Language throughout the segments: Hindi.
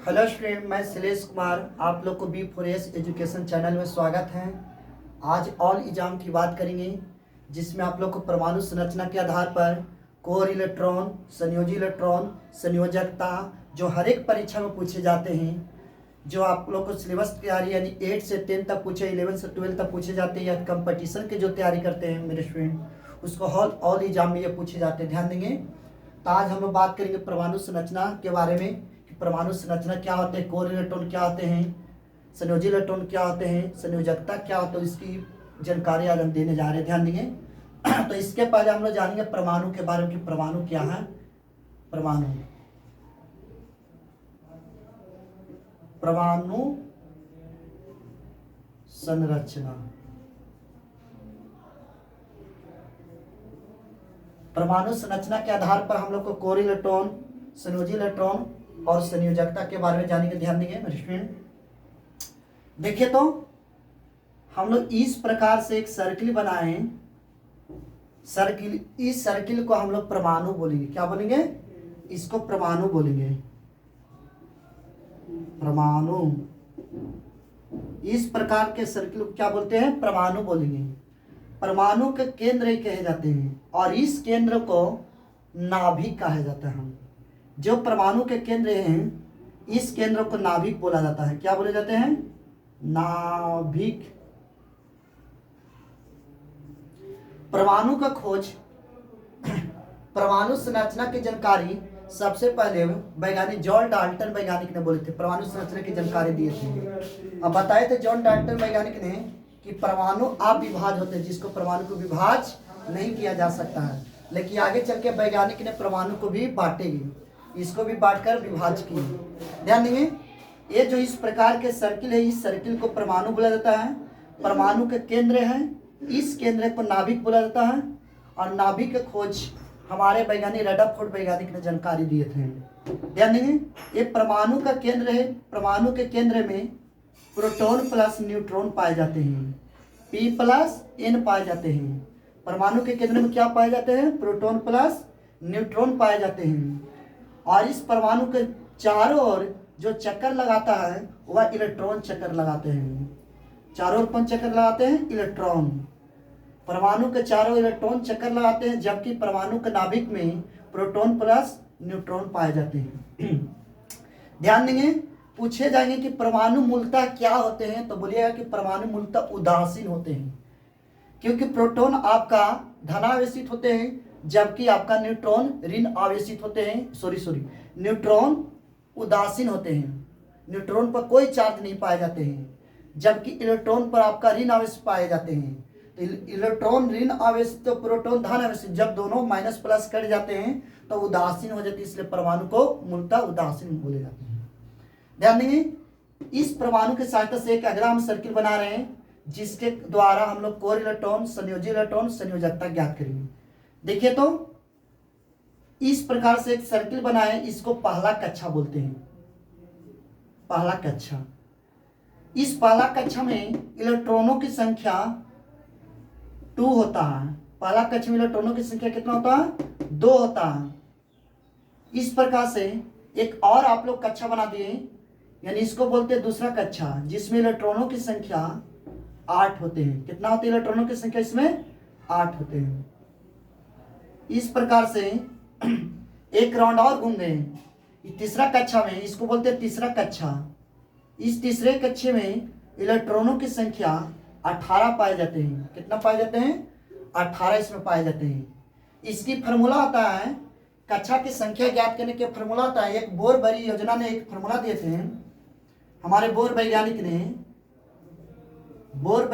हेलो स्टूडेंट, मैं शैलेश कुमार। आप लोग को B4S एजुकेशन चैनल में स्वागत है। आज ऑल एग्जाम की बात करेंगे, जिसमें आप लोग को परमाणु संरचना के आधार पर कोर इलेक्ट्रॉन, संयोजी इलेक्ट्रॉन, संयोजकता, जो हर एक परीक्षा में पूछे जाते हैं, जो आप लोग को सिलेबस तैयारी यानी 8 से 10 तक पूछे, 11 से 12 तक पूछे जाते हैं, या कंपटीशन के जो तैयारी करते हैं मेरे स्टूडेंट, उसको ऑल एग्जाम में ये पूछे जाते हैं। ध्यान देंगे। तो आज हम लोग बात करेंगे परमाणु संरचना के बारे में। परमाणु संरचना क्या होते हैं, कोर इलेक्ट्रॉन क्या होते हैं, संयोजी इलेक्ट्रॉन क्या होते हैं, संयोजकता क्या होता है, इसकी जानकारी आज हम देने जा रहे हैं। ध्यान देंगे। तो इसके पहले हम लोग जानेंगे परमाणु के बारे में कि परमाणु क्या है। परमाणु परमाणु संरचना। परमाणु संरचना के आधार पर हम लोग को कोर इलेक्ट्रॉन, संयोजी इलेक्ट्रॉन और संयोजकता के बारे में जानेंगे। ध्यान देंगे मेरे स्टूडेंट। देखिए, तो हम लोग इस प्रकार से एक सर्किल बनाए हैं। सर्किल, इस सर्किल को हम लोग परमाणु बोलेंगे। क्या बोलेंगे? इसको परमाणु बोलेंगे। परमाणु, इस प्रकार के सर्किल को क्या बोलते हैं? परमाणु बोलेंगे। परमाणु के केंद्र कहे जाते हैं, और इस केंद्र को नाभिक कहा जाता है। जो परमाणु के केंद्र हैं, इस केंद्र को नाभिक बोला जाता है। क्या बोले जाते हैं? नाभिक। परमाणु का खोज, परमाणु संरचना की जानकारी सबसे पहले वैज्ञानिक जॉन डाल्टन वैज्ञानिक ने बोले थे। परमाणु संरचना की जानकारी दिए थे। अब बताए थे जॉन डाल्टन वैज्ञानिक ने कि परमाणु अविभाज्य होते हैं, जिसको परमाणु को विभाज्य नहीं किया जा सकता है। लेकिन आगे चल के वैज्ञानिक ने परमाणु को भी बांटेगी, इसको भी बांटकर विभाज्य किए। ध्यान देंगे। ये जो इस प्रकार के सर्किल है, इस सर्किल को परमाणु बोला जाता है। परमाणु के केंद्र है, इस केंद्र को नाभिक बोला जाता है। और नाभिक की खोज हमारे वैज्ञानिक रदरफोर्ड वैज्ञानिक ने जानकारी दिए थे। ध्यान देंगे। ये परमाणु का केंद्र है। परमाणु के केंद्र में प्रोटॉन प्लस न्यूट्रॉन पाए जाते हैं, P प्लस N पाए जाते हैं। परमाणु के केंद्र में क्या पाए जाते हैं? प्रोटॉन प्लस न्यूट्रॉन पाए जाते हैं। और इस परमाणु के चारों ओर जो चक्कर लगाता है वह इलेक्ट्रॉन चक्कर लगाते हैं। चारों ओर कौन चक्कर लगाते हैं? इलेक्ट्रॉन। परमाणु के चारों इलेक्ट्रॉन चक्कर लगाते हैं, जबकि परमाणु के नाभिक में प्रोटॉन प्लस न्यूट्रॉन पाए जाते हैं। ध्यान देंगे। पूछे जाएंगे कि परमाणु मूलतः क्या होते हैं, तो बोलिएगा कि परमाणु मूलतः उदासीन होते हैं, क्योंकि प्रोटॉन आपका धनावेशित होते हैं, जबकि आपका न्यूट्रॉन ऋण आवेशित होते हैं। न्यूट्रॉन उदासीन होते हैं। न्यूट्रॉन पर कोई चार्ज नहीं पाए जाते हैं, जबकि इलेक्ट्रॉन पर आपका ऋण आवेश पाए जाते हैं। तो इलेक्ट्रॉन ऋण आवेश, तो प्रोटॉन धन आवेश, जब दोनों माइनस प्लस कट जाते हैं तो उदासीन हो जाती है। इसलिए परमाणु को मूलतः उदासीन बोले जाते हैं। ध्यान देंगे। इस परमाणु की सहायता से एक अगला हम सर्किल बना रहे हैं, जिसके द्वारा हम लोग कोर इलेक्ट्रॉन, संयोजी इलेक्ट्रॉन, संयोजकता ज्ञात करेंगे। देखिए, तो इस प्रकार से एक सर्किल बनाए, इसको पहला कक्षा बोलते हैं। पहला कक्षा। इस पहला कक्षा में इलेक्ट्रॉनों की संख्या 2 होता है। पहला कक्षा में इलेक्ट्रॉनों की संख्या कितना होता है? 2 होता है। इस प्रकार से एक और आप लोग कक्षा बना दिए, यानी इसको बोलते हैं दूसरा कक्षा, जिसमें इलेक्ट्रॉनों की संख्या 8 होते हैं। कितना होती है इलेक्ट्रॉनों की संख्या? इसमें 8 होते हैं। इस प्रकार से एक राउंड और घूम गए तीसरा कक्षा में, इसको बोलते हैं तीसरा कक्षा। इस तीसरे कक्षे में इलेक्ट्रॉनों की संख्या 18 पाए जाते हैं। कितना पाए जाते हैं? 18 इसमें पाए जाते हैं। इसकी फार्मूला आता है, कक्षा की संख्या ज्ञात करने के फार्मूला आता है। एक बोर बरी योजना ने एक फार्मूला दिए थे हमारे बोर वैज्ञानिक ने। बोर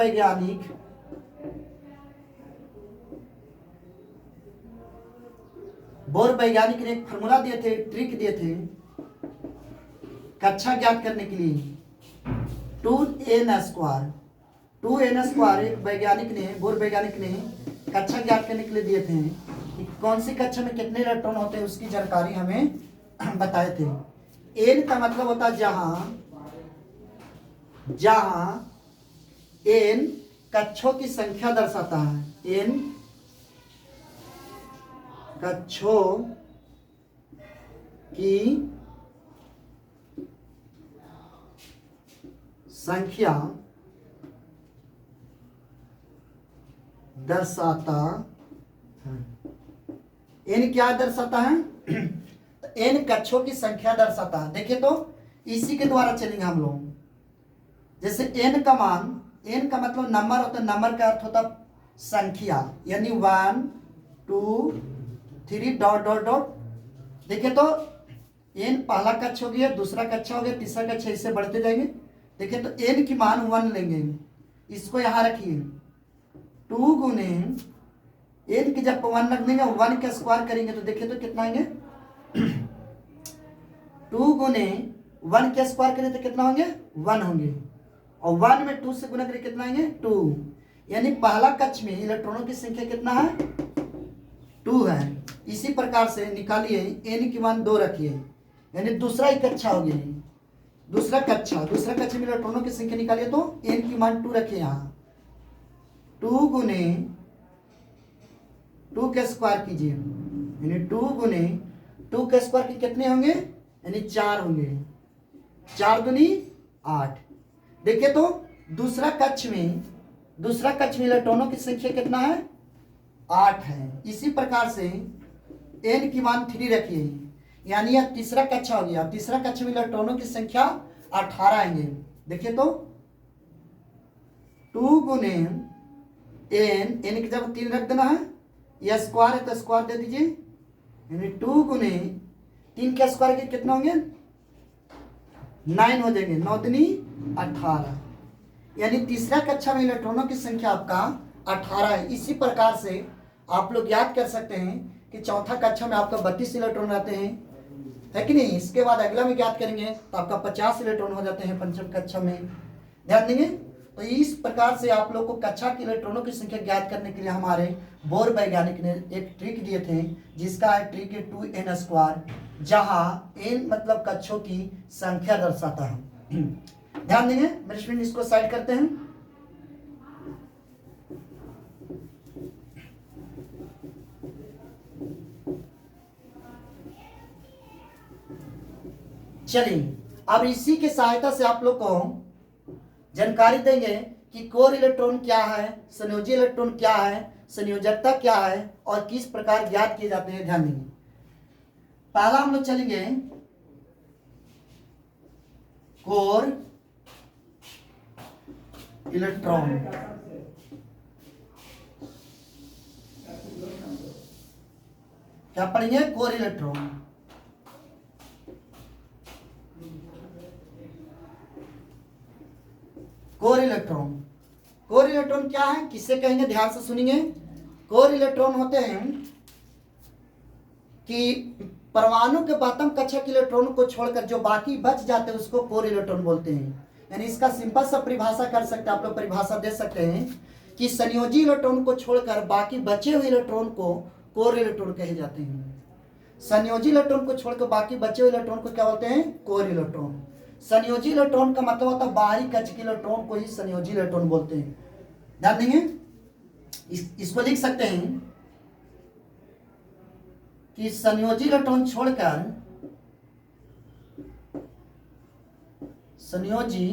वैज्ञानिक ने एक फार्मूला दिए थे, ट्रिक दिए थे कक्षा ज्ञात करने के लिए। 2n²। 2n² एक वैज्ञानिक ने, बोर वैज्ञानिक ने कक्षा ज्ञात करने के लिए दिए थे कि कौन सी कक्षा में कितने इलेक्ट्रॉन होते हैं, उसकी जानकारी हमें बताए थे। n का मतलब होता है जहां n कक्षों की संख्या दर्शाता है। n कक्षों की संख्या दर्शाता है। n क्या दर्शाता है? तो n कक्षों की संख्या दर्शाता है। देखिए तो इसी के द्वारा चलेंगे हम लोग। जैसे n का मान, n का मतलब नंबर होता है, नंबर का अर्थ होता संख्या, यानी 1 2 3 डॉट डॉट डॉट। देखिए तो n पहला कक्ष हो गया, दूसरा कक्ष हो गया, तीसरा कक्ष, इससे बढ़ते जाएंगे। देखिए तो n की मान 1 लेंगे, इसको यहाँ रखिए, 2 गुने n की जब 1 रख देंगे, 1 का स्क्वायर करेंगे तो देखिए तो कितना आएंगे 2 गुने 1 का स्क्वायर करें तो कितना होंगे 1 होंगे, और 1 में 2 से गुना करें कितना आएंगे 2। यानी पहला कक्ष में इलेक्ट्रॉनों की संख्या कितना है 2 है। इसी प्रकार से निकालिए n की मान 2 रखिए, यानी दूसरा ही कक्षा हो गया, दूसरा कक्षा में इलेक्ट्रॉनों की संख्या निकालिए तो n की मान 2 रखिए यहाँ, 2 गुने 2 का स्क्वायर कीजिए, यानी 2 गुने 2 का स्क्वायर के कितने होंगे, यानी 4 होंगे, 4 दूनी 8। देखिए तो दूसरा कक्ष में इलेक्ट्रॉनों की संख्या कितना है 8 है। इसी प्रकार से n की मान 3 रखिए, यानी यह तीसरा कक्षा हो गया। तीसरा कक्षा में इलेक्ट्रॉनों की संख्या 18 आएंगे। देखिए तो 2 गुने n की जब 3 रख देना है, यह स्क्वायर है तो स्क्वायर दे दीजिए, यानी 2 गुने 3 के स्क्वायर के कितना होंगे 9 हो जाएंगे, 9 दूनी 18, यानी तीसरा कक्षा में इलेक्ट्रॉनों की संख्या आपका 18 है। इसी प्रकार से आप लोग याद कर सकते हैं कि चौथा कक्षा में आपका 32 इलेक्ट्रॉन रहते हैं, है कि नहीं। इसके बाद अगला में याद करेंगे तो आपका 50 इलेक्ट्रॉन हो जाते हैं पंचम कक्षा में, ध्यान देंगे। तो इस प्रकार से आप लोग को कक्षा के इलेक्ट्रॉनों की संख्या ज्ञात करने के लिए हमारे बोर वैज्ञानिक ने एक ट्रिक दिए थे, जिसका है ट्रिक है 2n², जहाँ n मतलब कक्षों की संख्या दर्शाता है। ध्यान देंगे मेरे स्टूडेंट, इसको साइड करते हैं। चलिए अब इसी के सहायता से आप लोग को जानकारी देंगे कि कोर इलेक्ट्रॉन क्या है, संयोजी इलेक्ट्रॉन क्या है, संयोजकता क्या है और किस प्रकार ज्ञात किए जाते हैं। ध्यान देंगे। पहला हम लोग चलेंगे कोर इलेक्ट्रॉन। क्या पढ़ेंगे, कोर इलेक्ट्रॉन। कोर इलेक्ट्रॉन क्या है, किससे कहेंगे, ध्यान से सुनिए। कोर इलेक्ट्रॉन होते हैं कि परमाणु के प्रथम कक्षा के इलेक्ट्रॉन को छोड़कर जो बाकी बच जाते हैं उसको कोर इलेक्ट्रॉन बोलते हैं। यानी इसका सिंपल सा परिभाषा कर सकते हैं, आप लोग परिभाषा दे सकते हैं कि संयोजी इलेक्ट्रॉन को छोड़कर बाकी बचे हुए इलेक्ट्रॉन को कोर इलेक्ट्रॉन कहे जाते हैं। संयोजी इलेक्ट्रॉन को छोड़कर बाकी बचे हुए इलेक्ट्रॉन को क्या बोलते हैं, कोर इलेक्ट्रॉन। संयोजी इलेक्ट्रॉन का मतलब होता है बाहरी कक्ष के इलेक्ट्रॉन को ही संयोजी इलेक्ट्रॉन बोलते हैं। ध्यान देंगे, इसको लिख सकते हैं कि संयोजी इलेक्ट्रॉन छोड़कर संयोजी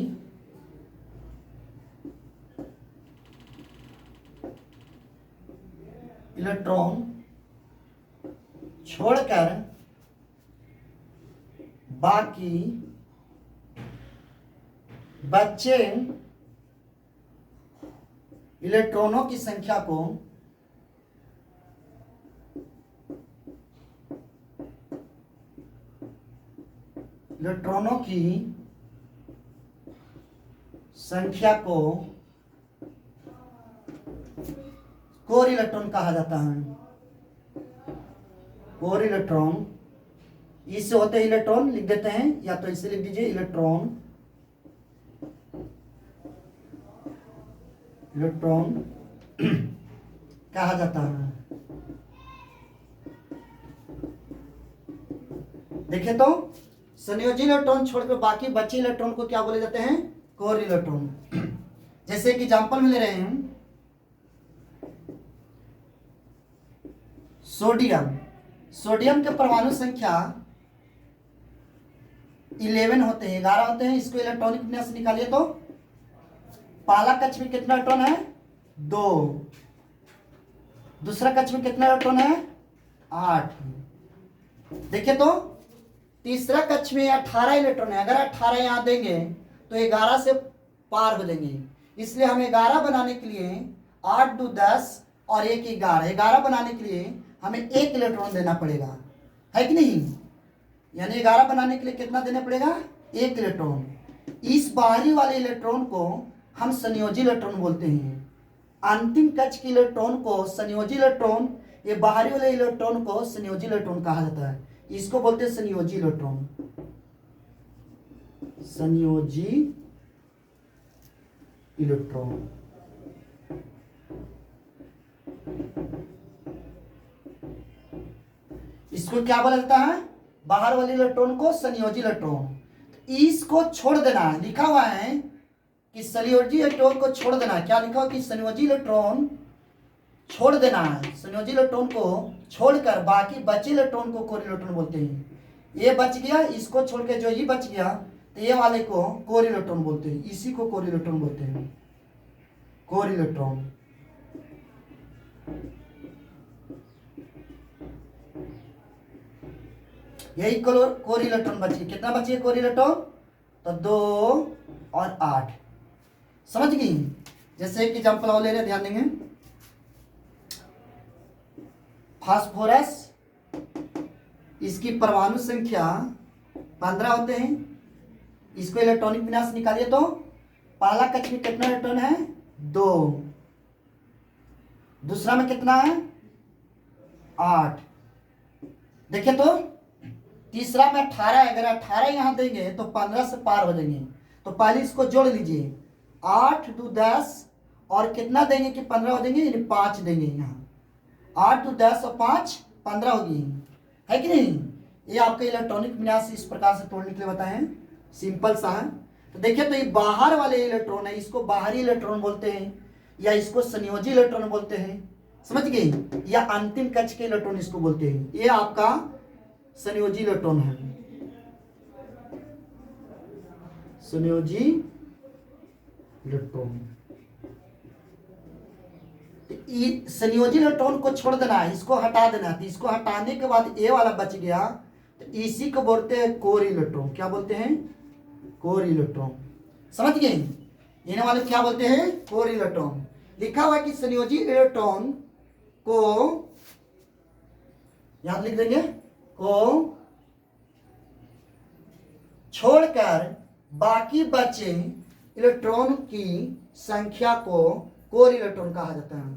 इलेक्ट्रॉन छोड़कर बाकी बचे इलेक्ट्रॉनों की संख्या को कोर इलेक्ट्रॉन कहा जाता है। कोर इलेक्ट्रॉन, इससे होते हैं इलेक्ट्रॉन, लिख देते हैं, या तो इसे लिख दीजिए इलेक्ट्रॉन कहा जाता है। देखिए तो संयोजी इलेक्ट्रॉन छोड़कर बाकी बचे इलेक्ट्रॉन को क्या बोले जाते हैं, कोर इलेक्ट्रॉन। जैसे कि एग्जांपल में ले रहे हैं सोडियम के परमाणु संख्या 11 होते हैं, 11 होते हैं। इसको इलेक्ट्रॉनिक विन्यास निकालिए तो पहला कक्ष में कितना इलेक्ट्रॉन है? 2। दूसरा कक्ष में कितना इलेक्ट्रॉन है? 8। देखिए तो तीसरा कक्ष में 18 इलेक्ट्रॉन है। अगर 18 यहाँ देंगे तो 11 से पार हो जाएंगे, इसलिए हमें 11 बनाने के लिए 8 2 10 और 1 11, 11 बनाने के लिए हमें 1 इलेक्ट्रॉन देना पड़ेगा, है कि नहीं? यानी 11 बनाने के लिए कितना देना पड़ेगा? 1 इलेक्ट्रॉन। इस बाहरी वाले इलेक्ट्रॉन को हम संयोजी इलेक्ट्रॉन बोलते हैं। अंतिम कक्ष के इलेक्ट्रॉन को संयोजी इलेक्ट्रॉन, ये बाहरी वाले इलेक्ट्रॉन को संयोजी इलेक्ट्रॉन कहा जाता है। इसको बोलते हैं संयोजी इलेक्ट्रॉन, संयोजी इलेक्ट्रॉन। इसको क्या बोला जाता है? बाहर वाले इलेक्ट्रॉन को संयोजी इलेक्ट्रॉन। इसको छोड़ देना, लिखा हुआ है कि संयोजी इलेक्ट्रॉन को छोड़ देना। क्या लिखा हुआ कि संयोजी इलेक्ट्रॉन छोड़ देना है। संयोजी इलेक्ट्रॉन को छोड़कर बाकी बचे इलेक्ट्रॉन को कोर इलेक्ट्रॉन बोलते हैं। ये बच गया, इसको छोड़ के जो ये बच गया तो ये वाले को कोर इलेक्ट्रॉन बोलते हैं। इसी को कोर इलेक्ट्रॉन बोलते हैं, कोर इलेक्ट्रॉन। यही कोर इलेक्ट्रॉन बची। कितना बची कोर इलेक्ट्रॉन? तो 2 और 8। समझ गई? जैसे एक एग्जाम्पल और ले रहे, ध्यान देंगे। फास्फोरस, इसकी परमाणु संख्या 15 होते हैं। इसको इलेक्ट्रॉनिक विन्यास निकालिए तो पहला कक्ष में कितना इलेक्ट्रॉन है? 2। दूसरा में कितना है? 8। देखिए तो तीसरा में 18। अगर 18 यहां देंगे तो 15 से पार हो जाएंगे। तो पहले इसको जोड़ लीजिए, 8 2 10 और कितना देंगे कि 15 हो जाएंगे, यानी 5 देंगे। यहाँ 8 2 10 और 5 15 होगी, है कि नहीं? ये आपका इलेक्ट्रॉनिक विन्यास इस प्रकार से तोड़ने के लिए बताए हैं, सिंपल सा है। तो देखिए तो ये बाहर वाले इलेक्ट्रॉन है, इसको बाहरी इलेक्ट्रॉन बोलते हैं या इसको संयोजी इलेक्ट्रॉन बोलते हैं। समझ गए? या अंतिम कक्ष के इलेक्ट्रॉन इसको बोलते हैं। ये आपका संयोजी इलेक्ट्रॉन है, संयोजी इलेक्ट्रॉन। संयोजी इलेक्ट्रॉन को छोड़ देना है, इसको हटा देना है। तो इसको हटाने के बाद ये वाला बच गया, तो इसी को बोलते हैं कोर इलेक्ट्रॉन। क्या बोलते हैं? Core electron. समझ गए? इन्हें वाले क्या बोलते हैं? Core electron. लिखा हुआ है कि संयोजी इलेक्ट्रॉन को यहां लिख देंगे, को छोड़कर बाकी बचे इलेक्ट्रॉन की संख्या को कोर इलेक्ट्रॉन कहा जाता है।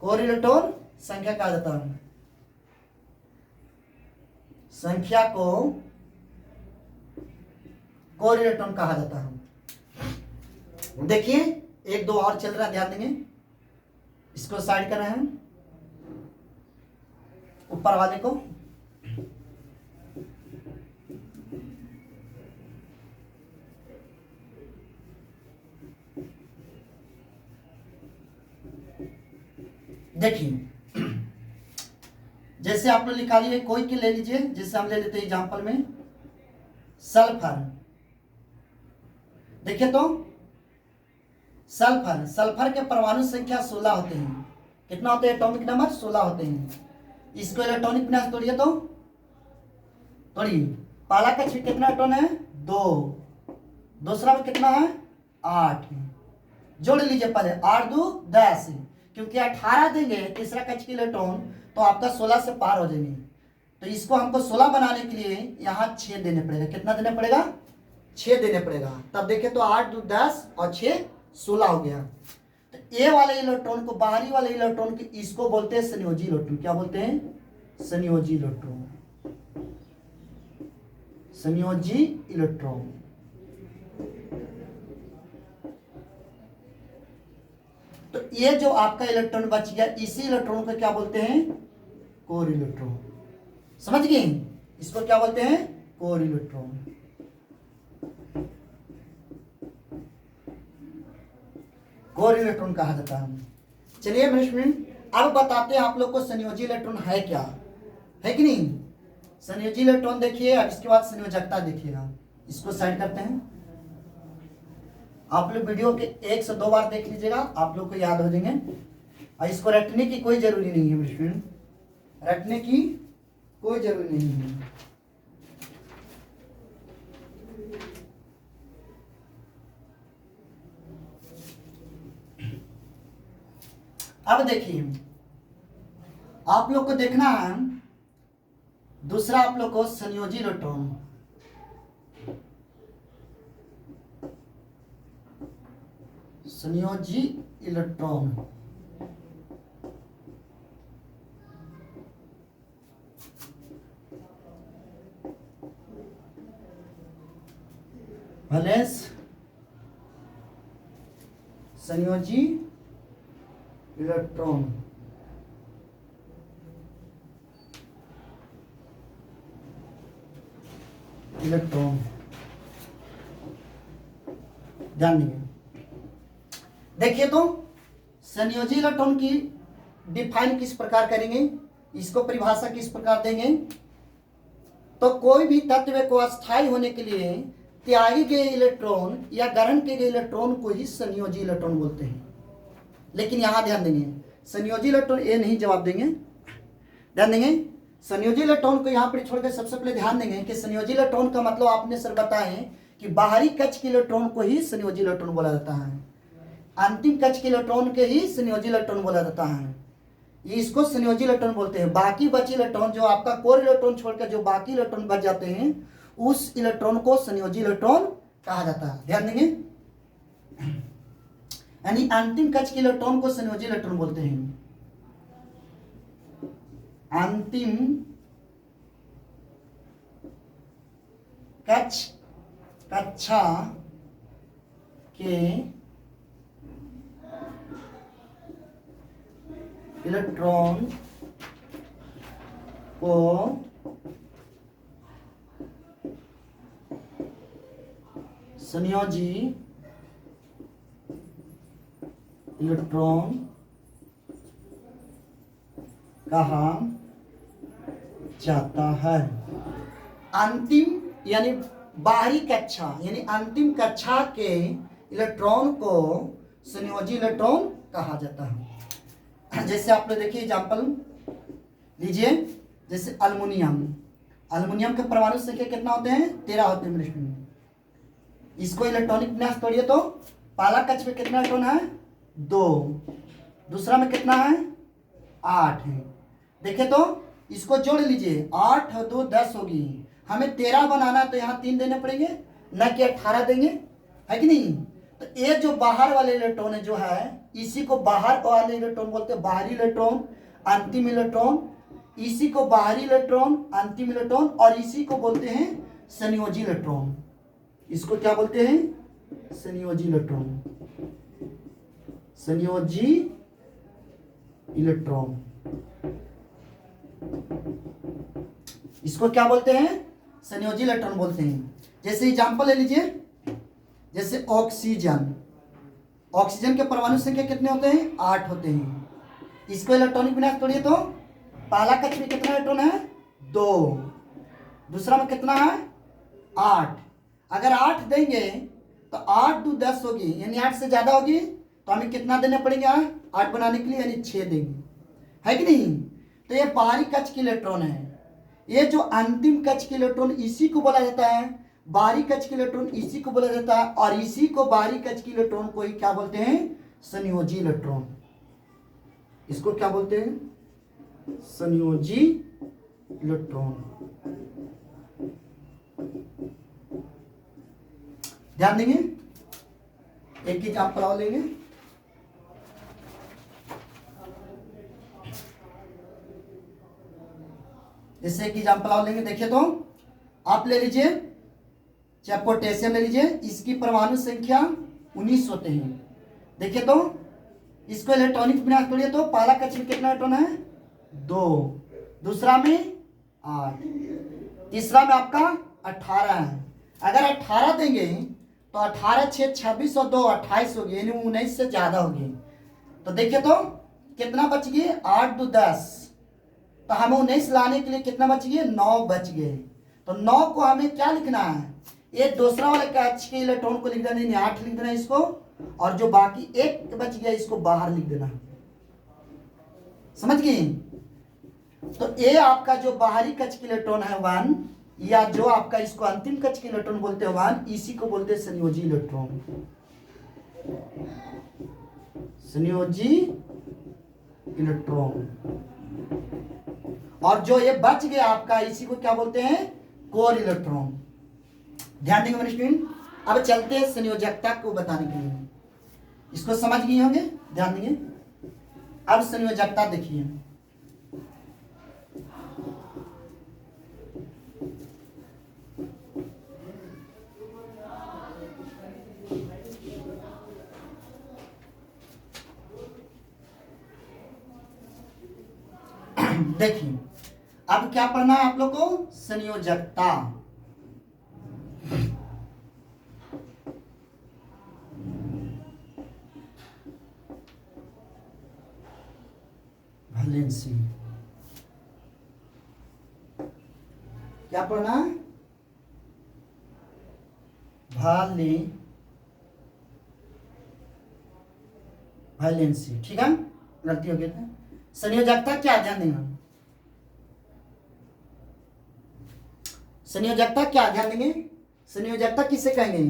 कोर इलेक्ट्रॉन संख्या कहा जाता है। संख्या को कोर इलेक्ट्रॉन कहा जाता है। देखिए 1 2 और चल रहा है, ध्यान देंगे। इसको साइड कर रहे हैं, ऊपर वाले को। देखिए जैसे आप लोग निकालिए, कोई के ले लीजिए। जैसे हम ले लेते हैं एग्जाम्पल में सल्फर। देखिए तो सल्फर, सल्फर के परमाणु संख्या 16 होते हैं। कितना होते हैं? एटॉमिक नंबर 16 होते हैं। इसको इलेक्ट्रॉनिक विन्यास तोड़िए तो तोड़िए। पहला कक्ष में कितना इलेक्ट्रॉन है? 2। दूसरा में कितना है? 8। जोड़ लीजिए पहले, 8 2 10, क्योंकि 18 देंगे तीसरा कक्ष के इलेक्ट्रॉन तो आपका 16 से पार हो जाएंगे। तो इसको हमको 16 बनाने के लिए यहाँ 6 देने पड़ेगा। कितना देना पड़ेगा? 6 देने पड़ेगा। तब देखें तो 8 2 10 और 6 16 हो गया। तो ए वाले इलेक्ट्रॉन को, बाहरी वाले इलेक्ट्रॉन की, इसको बोलते हैं संयोजी इलेक्ट्रॉन। क्या बोलते हैं? संयोजी इलेक्ट्रॉन, संयोजी इलेक्ट्रॉन। तो ये जो आपका इलेक्ट्रॉन बच गया, इसी इलेक्ट्रॉन को क्या बोलते हैं? Core electron. समझ गए? इसको क्या बोलते हैं? Core electron. कोर इलेक्ट्रॉन कहा जाता है। चलिए अब बताते हैं आप लोग को संयोजी इलेक्ट्रॉन है क्या, है कि नहीं? संयोजी इलेक्ट्रॉन देखिए, अब इसके बाद संयोजकता देखिएगा। इसको साइड करते हैं। आप लोग वीडियो के 1 से 2 बार देख लीजिएगा, आप लोग को याद हो जाएंगे। और इसको रटने की कोई जरूरी नहीं है मेरे फ्रेंड, रटने की कोई जरूरी नहीं है। अब देखिए, आप लोग को देखना है दूसरा, आप लोग को संयोजी इलेक्ट्रॉन। संयोजी इलेक्ट्रॉन वैलेंस संयोजी इलेक्ट्रॉन ध्यान दीजिए। देखिए तो संयोजी इलेक्ट्रॉन की डिफाइन किस प्रकार करेंगे, इसको परिभाषा किस प्रकार देंगे। तो कोई भी तत्व को अस्थायी होने के लिए त्यागी गए इलेक्ट्रॉन या ग्रहण किए गए इलेक्ट्रॉन को ही संयोजी इलेक्ट्रॉन बोलते हैं। लेकिन यहां ध्यान देंगे, संयोजी इलेक्ट्रॉन ये नहीं जवाब देंगे, ध्यान देंगे। संयोजी इलेक्ट्रॉन को यहाँ पर छोड़कर सबसे पहले ध्यान देंगे कि संयोजी इलेक्ट्रॉन का मतलब आपने सर बताए कि बाहरी कक्ष के इलेक्ट्रॉन को ही संयोजी इलेक्ट्रॉन बोला जाता है, अंतिम कक्ष के इलेक्ट्रॉन के ही संयोजी इलेक्ट्रॉन बोला जाता है, ये इसको संयोजी इलेक्ट्रॉन बोलते हैं। बाकी बचे इलेक्ट्रॉन जो आपका कोर इलेक्ट्रॉन छोड़कर जो बाकी इलेक्ट्रॉन बच जाते हैं उस इलेक्ट्रॉन को संयोजी इलेक्ट्रॉन कहा जाता है, ध्यान देंगे। यानी अंतिम कक्ष के इलेक्ट्रॉन को संयोजी इलेक्ट्रॉन बोलते हैं। अंतिम कक्षा के इलेक्ट्रॉन को संयोजी इलेक्ट्रॉन कहा जाता है। अंतिम यानी बाहरी कक्षा यानी अंतिम कक्षा के इलेक्ट्रॉन को संयोजी इलेक्ट्रॉन कहा जाता है। जैसे आप लोग देखिए एग्जाम्पल लीजिए, जैसे अल्युमिनियम के परमाणु संख्या कितना होते हैं, 13 होते हैं मिनट में। इसको इलेक्ट्रॉनिक विन्यास तोड़िए तो पहला कक्ष में कितना इलेक्ट्रॉन है, 2, दूसरा में कितना है, 8 है। देखे तो इसको जोड़ लीजिए, 8 और 2 10 होगी। हमें 13 बनाना तो यहाँ 3 देने पड़ेंगे, न कि 18 देंगे, है कि नहीं। तो ये जो बाहर वाले इलेक्ट्रॉन है जो है, इसी को बाहर वाले इलेक्ट्रॉन बोलते हैं, बाहरी इलेक्ट्रॉन, अंतिम इलेक्ट्रॉन। इसी को बाहरी इलेक्ट्रॉन, अंतिम इलेक्ट्रॉन, और इसी को बोलते हैं संयोजी इलेक्ट्रॉन। इसको क्या बोलते हैं, संयोजी इलेक्ट्रॉन, संयोजी इलेक्ट्रॉन। इसको क्या बोलते हैं, संयोजी इलेक्ट्रॉन बोलते हैं। जैसे एग्जांपल ले लीजिए, जैसे ऑक्सीजन के परमाणु संख्या कितने होते हैं, 8 होते हैं। इसको इलेक्ट्रॉनिक विन्यास तोड़िए तो पहला कक्ष में कितना इलेक्ट्रॉन है, 2, दूसरा में कितना है, 8। अगर 8 देंगे तो 8 2 10 होगी, यानी 8 से ज्यादा होगी तो हमें कितना देने पड़ेंगे 8 बनाने के लिए, यानी 6 देंगे, है कि नहीं। तो ये बाहरी कक्ष के इलेक्ट्रॉन है। ये जो अंतिम कक्ष के इलेक्ट्रॉन इसी को बोला जाता है, बाहरी कक्ष के इलेक्ट्रॉन इसी को बोला जाता है, और इसी को बाहरी कक्ष के इलेक्ट्रॉन को ही क्या बोलते हैं, संयोजी इलेक्ट्रॉन। इसको क्या बोलते हैं, संयोजी इलेक्ट्रॉन। ध्यान देंगे, एक एग्जांपल और लेंगे। जैसे एक एग्जांपल और लेंगे, देखिए तो आप ले लीजिए, चाहे पोटेशियम ले लीजिए, इसकी परमाणु संख्या 19 होते हैं। देखिए तो इसको इलेक्ट्रॉनिक विन्यास तोड़िए तो पहला कक्ष में कितना इलेक्ट्रॉन है, 2, दूसरा में 8, तीसरा में आपका 18 है। अगर 18 देंगे तो 18 6 26 और 2 28 होगी, यानी 19 से ज्यादा होगी। तो देखिए तो कितना बच गए, 8 2 10, तो हमें 19 लाने के लिए कितना बच गए, 9 बच गए। तो 9 को हमें क्या लिखना है, ये दूसरा वाले कक्ष के इलेक्ट्रॉन को लिख देना 8 लिख देना इसको, और जो बाकी एक बच गया इसको बाहर लिख देना। समझ गए? तो ये आपका जो बाहरी कक्ष के इलेक्ट्रॉन है 1, या जो आपका इसको अंतिम कक्ष के इलेक्ट्रॉन बोलते हैं 1, इसी को बोलते हैं संयोजी इलेक्ट्रॉन। संयोजी इलेक्ट्रॉन। और जो ये बच गया आपका, इसी को क्या बोलते हैं? Core electron. ध्यान देंगे मेरे स्टूडेंट। अब चलते हैं संयोजकता को बताने के लिए। इसको समझ गए होंगे, ध्यान देंगे। अब संयोजकता देखिए। देखिए अब क्या पढ़ना है आप लोग को? संयोजकता। वैलेंसी क्या पढ़ना? वैलेंसी। ठीक है, गलती हो गई था। संयोजकता क्या, ध्यान देंगे। संयोजकता क्या, ध्यान देंगे। संयोजकता किसे कहेंगे?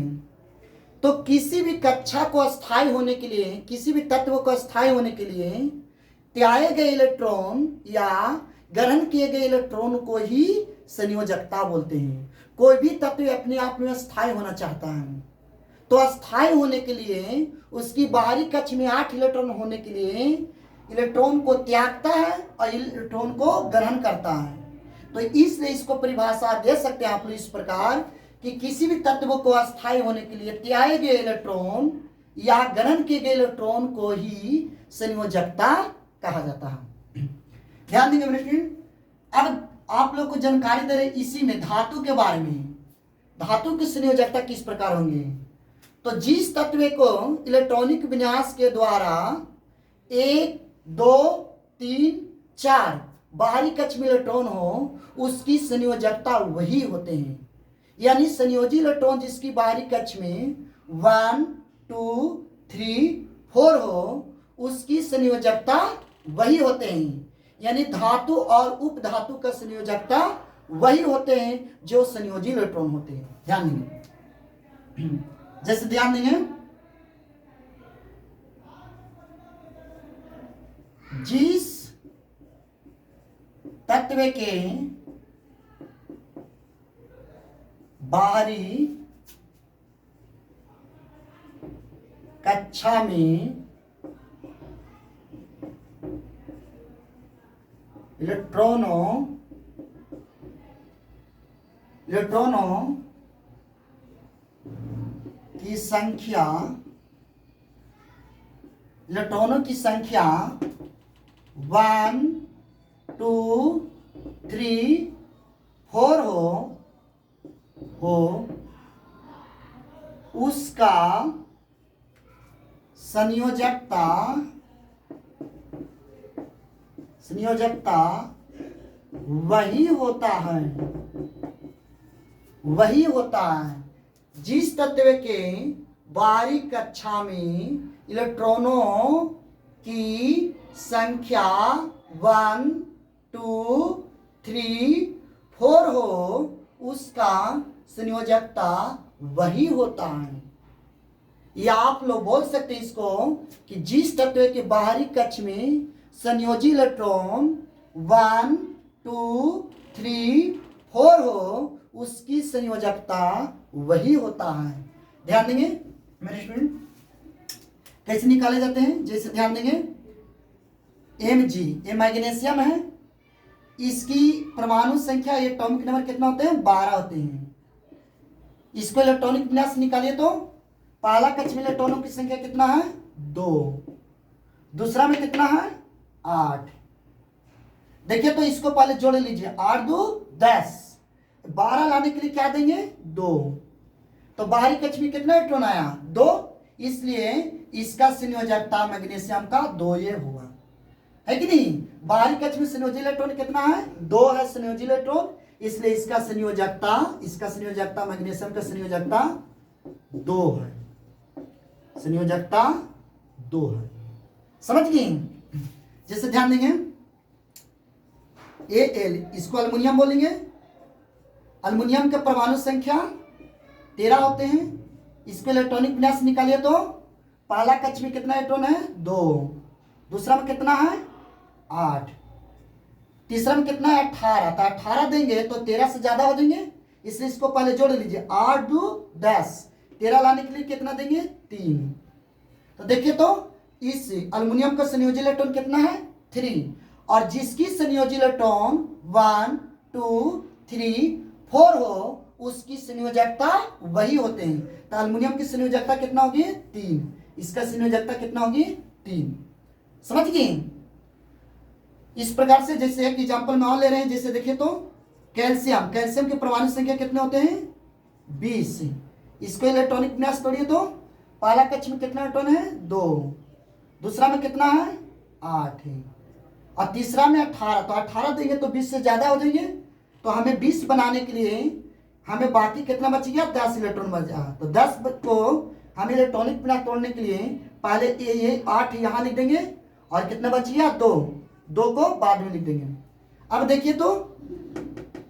तो किसी भी कक्षा को अस्थायी होने के लिए, किसी भी तत्व को अस्थायी होने के लिए त्यागे गए इलेक्ट्रॉन या ग्रहण किए गए इलेक्ट्रॉन को ही संयोजकता बोलते हैं। कोई भी तत्व अपने आप में अस्थायी होना चाहता है, तो अस्थायी होने के लिए उसकी बाहरी कक्ष में 8 इलेक्ट्रॉन होने के लिए इलेक्ट्रॉन को त्यागता है और इलेक्ट्रॉन को ग्रहण करता है। तो इसलिए इसको परिभाषा दे सकते हैं आप लोग इस प्रकार कि किसी भी तत्व को अस्थायी होने के लिए त्यागे गए इलेक्ट्रॉन या ग्रहण किए गए इलेक्ट्रॉन को ही संयोजकता कहा जाता है। ध्यान देंगे मेरे स्टूडेंट। अब आप लोग को जानकारी दे रहे इसी में धातु के बारे में। धातु की संयोजकता किस प्रकार होंगे? तो जिस तत्व को इलेक्ट्रॉनिक विन्यास के द्वारा 1, 2, 3, 4 बाहरी कक्ष में इलेक्ट्रॉन हो, उसकी संयोजकता वही होते हैं। यानी संयोजी इलेक्ट्रॉन जिसकी बाहरी कक्ष में 1, 2, 3, 4 हो, उसकी संयोजकता वही होते हैं। यानी धातु और उपधातु का संयोजकता वही होते हैं जो संयोजी इलेक्ट्रॉन होते हैं। ध्यान देंगे, जैसे ध्यान देंगे, जिस तत्व के बाहरी कक्षा में इलेक्ट्रॉनों की संख्या 1, 2, 3, 4 हो, उसका संयोजकता वही होता है जिस तत्व के बाहरी कक्षा में इलेक्ट्रॉनों की संख्या 1, 2, 3, 4 हो, उसका संयोजकता वही होता है। या आप लोग बोल सकते हैं इसको कि जिस तत्व के बाहरी कक्ष में संयोजी इलेक्ट्रॉन 1, 2, 3, 4 हो, उसकी संयोजकता वही होता है। ध्यान देंगे मेरे स्टूडेंट, कैसे निकाले जाते हैं। जैसे ध्यान देंगे, Mg ये मैग्नीशियम है, इसकी परमाणु संख्या, एटॉमिक नंबर कितना होते हैं? 12 होते हैं। इसको इलेक्ट्रॉनिक विन्यास निकालिए तो पहला कक्ष में इलेक्ट्रॉनों की संख्या कितना है? 2। दूसरा में कितना है? 8। देखिए तो इसको पहले जोड़ लीजिए, 8 2 10, 12 लाने के लिए क्या देंगे? 2। तो बाहरी कक्ष में कितना इलेक्ट्रॉन आया? 2। इसलिए इसका संयोजकता मैग्नीशियम का 2 ये हुआ, है कि नहीं? बाहरी कक्ष में संयोजी इलेक्ट्रॉन कितना है? 2 है संयोजी इलेक्ट्रॉन, इसलिए इसका संयोजकता मैग्नीशियम का संयोजकता 2 है, संयोजकता 2 है। समझ गए? जैसे ध्यान देंगे Al, इसको अल्युमिनियम बोलेंगे। अल्युमिनियम के परमाणु संख्या 13 होते हैं। इसको इलेक्ट्रॉनिक विन्यास निकालिए तो पहला कक्ष में कितना इलेक्ट्रॉन है? 2। दूसरा में कितना है? 8। तीसरा में कितना है? 18। तो 18 देंगे तो 13 से ज्यादा हो जाएंगे, इसलिए इसको पहले जोड़ लीजिए। 8 2 10, 13 लाने के लिए कितना देंगे? 3। तो देखिए तो इस अल्युमिनियम का संयोजी इलेक्ट्रॉन कितना है? 3। और जिसकी संयोजी इलेक्ट्रॉन 1 2 3 4 हो उसकी संयोजकता वही होते हैं। तो अल्युमिनियम की संयोजकता कितना होगी? 3। इसका संयोजकता कितना होगी? 3। समझ गए? इस प्रकार से जैसे एक एग्जांपल में और ले रहे हैं, जैसे देखिए तो कैल्शियम के परमाणु संख्या कितने होते हैं? 20। इसको इलेक्ट्रॉनिक विन्यास तोड़िए तो पहला कक्ष में कितना इलेक्ट्रॉन है? 2। दूसरा में कितना है? 8 है। और तीसरा में 18। तो 18 देंगे तो 20 से ज्यादा हो जाएंगे, तो हमें 20 बनाने के लिए हमें बाकी कितना बच गया? 10 इलेक्ट्रॉन बचा। तो 10 को हमें इलेक्ट्रॉनिक विन्यास तोड़ने के लिए पहले ये 8 यहाँ लिख देंगे और कितना बच गया? 2 को बाद में लिख देंगे। अब देखिए तो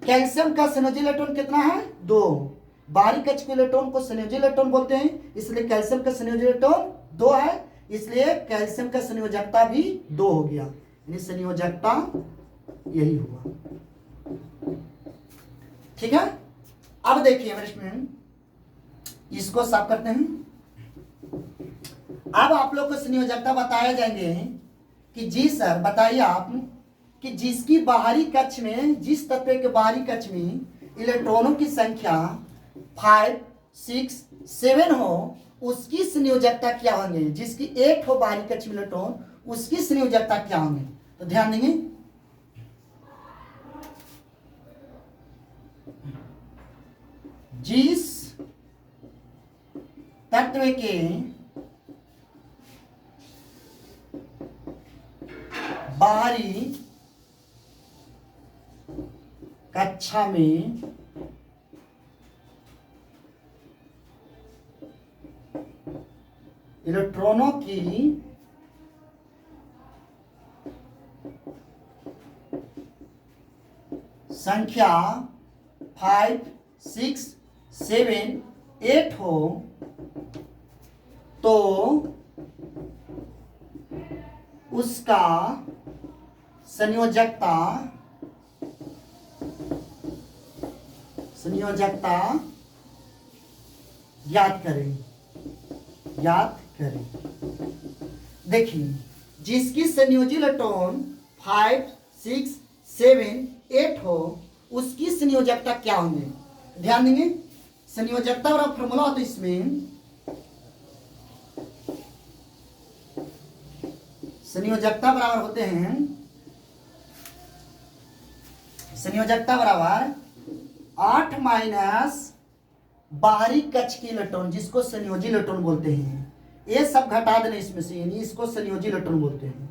कैल्शियम का संयोजी इलेक्ट्रॉन कितना है? 2। बाहरी कक्ष के इलेक्ट्रॉन को संयोजी इलेक्ट्रॉन बोलते हैं, इसलिए कैल्शियम का संयोजी इलेक्ट्रॉन 2 है, इसलिए कैल्शियम का संयोजकता भी 2 हो गया, यानी संयोजकता यही हुआ। ठीक है? अब देखिए मेरे स्टूडेंट, इसको साफ करते हैं। अब आप लोग को संयोजकता बताया जाएंगे कि जी सर बताइए आप कि जिसकी बाहरी कक्ष में, जिस तत्व के बाहरी कक्ष में इलेक्ट्रॉनों की संख्या 5 6 7 हो उसकी संयोजकता क्या होंगे? जिसकी 8 हो बाहरी कक्ष में इलेक्ट्रॉन उसकी संयोजकता क्या होंगे? तो ध्यान देंगे, जिस तत्व के बाहरी कक्षा में इलेक्ट्रॉनों की संख्या 5 6 7 8 हो तो उसका संयोजकता ज्ञात करें। देखिए, जिसकी संयोजी इलेक्ट्रॉन 5 6 7 8 हो उसकी संयोजकता क्या होंगे? ध्यान देंगे, संयोजकता और फॉर्मूला होता है इसमें, संयोजकता बराबर होते हैं, संयोजकता बराबर 8 माइनस बाहरी कक्ष की इलेक्ट्रॉन जिसको संयोजी इलेक्ट्रॉन बोलते हैं। ये सब घटा देना इसमें से, यानी इसको संयोजी इलेक्ट्रॉन बोलते हैं,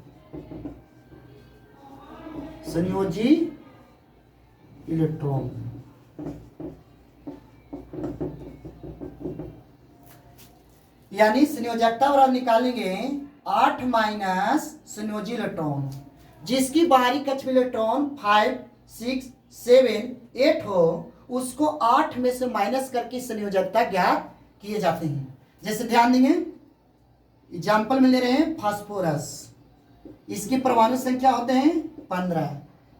संयोजी इलेक्ट्रॉन। यानी संयोजकता बराबर निकालेंगे 8 माइनस संयोजी इलेक्ट्रॉन जिसकी बाहरी कक्ष में इलेक्ट्रॉन 5 6 7 8 हो उसको 8 में से माइनस करके संयोजकता ज्ञात किए जाते हैं। जैसे ध्यान देंगे, एग्जाम्पल में ले रहे हैं फास्फोरस, इसकी परमाणु संख्या होते हैं 15,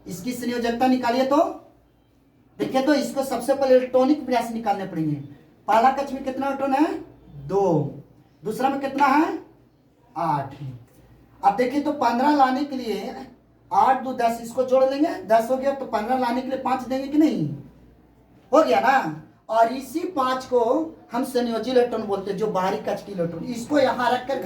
इसकी संयोजकता निकालिए तो देखिए तो इसको सबसे पहले इलेक्ट्रॉनिक विन्यास निकालने पड़ेंगे। पहला कक्ष में कितना इलेक्ट्रॉन है? 2। दूसरा में कितना है? 8। अब देखिए तो 15 लाने के लिए 8 2 10, इसको जोड़ लेंगे, 10 हो गया, तो 15 लाने के लिए 5 देंगे कि नहीं? हो गया ना। और इसी 5 को हम संयोजी इलेक्ट्रॉन बोलते हैं, जो बाहरी कक्ष की इलेक्ट्रॉन, इसको यहां रखकर